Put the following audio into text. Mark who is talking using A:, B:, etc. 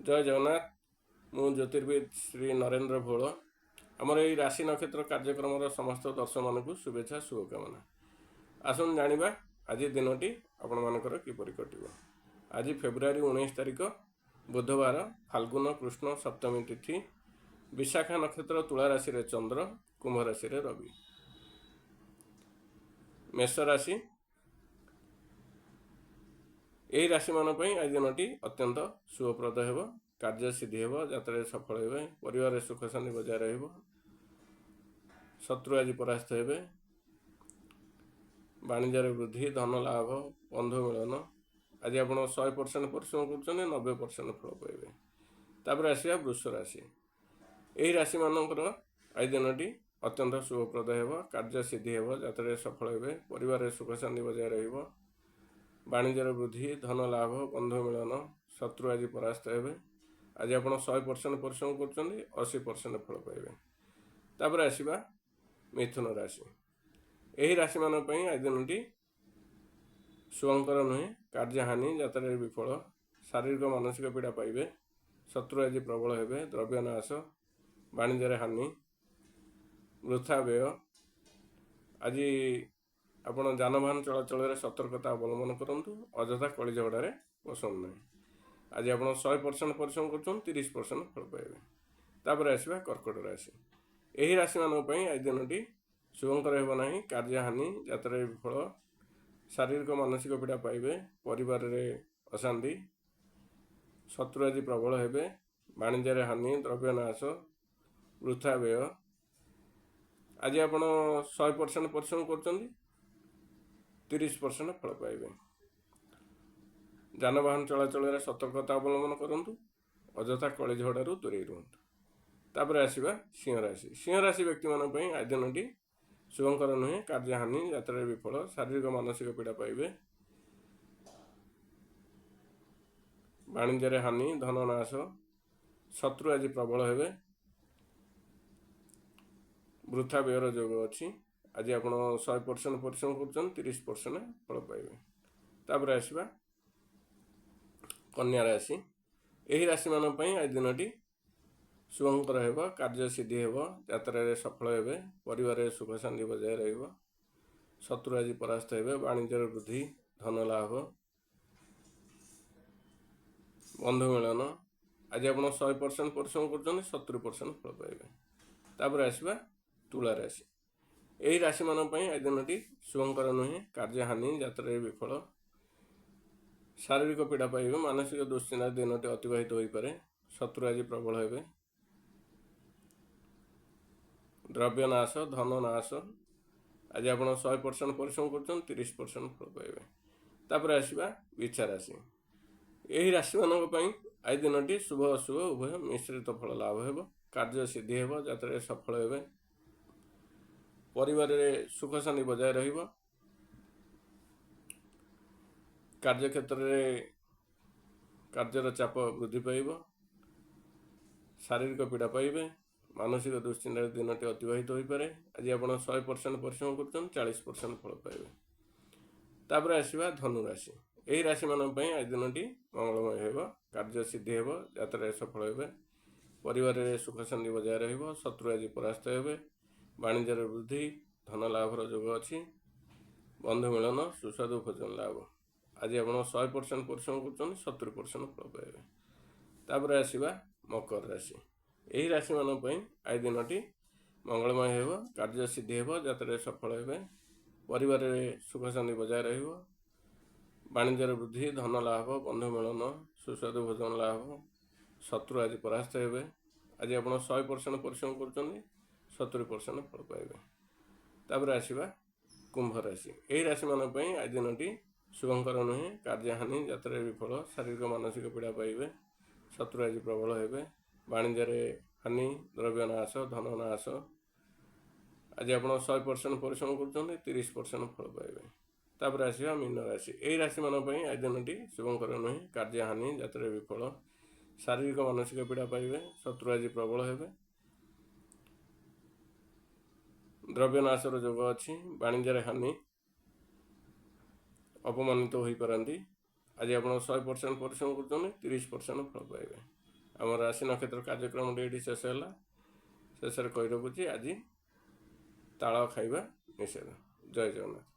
A: जय जगन्नाथ। मु ज्योतिर्विद श्री नरेंद्र भोल। आमर यही राशि नक्षत्र कार्यक्रम समस्त दर्शक मानक शुभेच्छा शुभकामना। आसन जाना आज दिनटी आपण मानकर किपरि कटिब। आज फेब्रुआरी 19 तारिख बुधवार, फाल्गुन कृष्ण सप्तमी तिथि, विशाखा नक्षत्र, तुला राशि रे चंद्र, कुंभ राशि रे रवि। मेष राशि, यही राशि मान आज दिनटी अत्यंत शुभप्रद हेब। कार्य सिद्धि हेब, यात्रा सफल हेबे, परिवार सुख शांति बजाय रहिब, शत्रु आज परास्त हेबे, वाणिज्य वृद्धि, धन लाभ, बंधु मिलन। आज आप 100% परिश्रम कर 90% फल पाइबे। तापर आसिया वृष राशि, यही राशि मानकर आज दिनटी अत्यंत शुभप्रद हेब। कार्य सिद्धि हेब, यात्रा सफल हेबे, परिवार सुख शांति बजाय रहिब, वाणिज्य वृद्धि, धन लाभ, बंधु मिलन, शत्रु आज परास्त हेबे। आज आप 100% परिश्रम कर 80% फल पाइबे। तापर आसिबा मिथुन राशि, यही राशि मान आज दिनटी शुभंकर नुहे। कार्य हानि, यात्रा विफल, शारीरिक मानसिक पीड़ा पाइबे, शत्रु आज प्रबल हेबे, द्रव्य नाश, वाणिज्य हानि, वृथा व्यय। आज आपण जानवाहन चलाचल सतर्कता अवलंबन करूँ, अଯଥା कली झगड़े पसंद ना। आज आप 100% परिश्रम कर 30% फल पाइबे। तापर आसवा कर्कट राशि, यही राशि मान आज दिनटी शुभंकर हेब ना। कार्य हानि, यात्रा विफल, शारीरिक मानसिक पीड़ा पाइबे, परिवार रे अशांति, शत्रु आज प्रबल हेबे, वाणिज्य हानि, द्रव्य नाश, वृथा व्यय। आज आप 100% परिश्रम कर 30% फल पाइबे। जानवाहन चलाचल सतर्कता अवलंबन करूँ, अଯଥା कली झगड़ू दूरे रुहतु। तापर आसवा सिंह राशि, सिंह राशि व्यक्ति मान आज दिनटी शुभंकर नुहे। कार्य हानि, यात्रा विफल, शारीरिक मानसिक पीड़ा पाइबे, वाणिज्य हानि, धन नाश, शत्रु आज प्रबल हेबे, वृथा व्ययर जोग अच्छी। आज आप 100% परिश्रम कर 30% फल पाइबे। तापर आसवा कन्या राशि, यही राशि मान आज दिनटी शुभंकर हेब। कार्य सिद्धि हेब, यात्रा सफल हेबे, परिवार सुख शांति बजाय रहिब, शत्रु आज परास्त हेबे, वाणिज्य वृद्धि, धन लाभ, बंधु मिलन। आज आप 100% परिश्रम कर 70% फल पाइबे। तापर आसवा तुला राशि, यही राशि मान आज दिनटी शुभंकर नुहे। कार्य हानि, यात्रा विफल, शारीरिक पीड़ा पाइबे, मानसिक दुश्चिंता दिनटी अतिबाहित हो पारे, शत्रु आज प्रबल हेबे, द्रव्य नाश, धन नाश। आज आप 100% परिश्रम कर 30% फल पाइबे। तापर आसवा विच्छा राशि, यही राशि मान आज दिनटी शुभ अशुभ उभय मिश्रित फल लाभ हेब, कार्य सिद्धि हेब, यात्रा सफल हेबे, परिवार सुख शांति बजाय रहिब, कार्य क्षेत्र में कार्यर चाप वृद्धि पाइब, शारीरिक पीड़ा पाइबे, मानसिक दुश्चिंता दिनटी अतिबाहित हो पारे। आज आप 100% परिश्रम कर 40% फल पाइबे। तापर आसवा धनु राशि, यही राशि मान आज दिनटी मंगलमय हेब। कार्य सिद्धि हेब, यात्रा सफल हेबे, परिवार सुख शांति बजाय रहिब, शत्रु आज परास्त हेबे, वाणिज्य वृद्धि, धन लाभर जोग अच्छी, बंधु मिलन, सुस्वादु भोजन लाभ। आज आप 100% परिश्रम कर 70% फल पाइबे। तापर आसवा मकर राशि, यही राशि मान आज दिनटी मंगलमय हेब। कार्य सिद्धि हेब, यात्रा सफल हेबे, परिवार सुख शांति बजाय रहिब, वाणिज्य वृद्धि, धन लाभ, बंधु मिलन, सुस्वादु भोजन लाभ, शत्रु आज परास्त हेबे। आज आप 100% परिश्रम कर 70% फल पाइबे। तापर आसवा कुंभ राशि, यही राशि मान आज दिनटी शुभंकर नुहे। कार्य हानि, यात्रा विफल, शारीरिक मानसिक पीड़ा पाइबे, शत्रु आज प्रबल हेबे, वाणिज्य हानि, द्रव्य नाश, धन नाश। आज आप 100% परिश्रम कर 30% फल पाइबे। तापर आसवा मीन राशि, यही राशि मान आज दिनटी शुभंकर नुहे। कार्य हानि, यात्रा विफल, शारीरिक मानसिक पीड़ा पाइबे, शत्रु आज प्रबल हेबे, द्रव्य नाशर जोग अच्छी, वाणिज्य हानि, अपमानित हो पारती। आज आप 100% परिश्रम कर 30% फल पाइबे। ଆମର ରାଶି ନକ୍ଷତ୍ର କାର୍ଯ୍ୟକ୍ରମଟି ଏଇଠି ଶେଷ ହେଲା। ଶେଷରେ କହି ରଖୁଛି, ଆଜି ତାଳ ଖାଇବା ନିଷେଧ। ଜୟ ଜଗନ୍ନାଥ।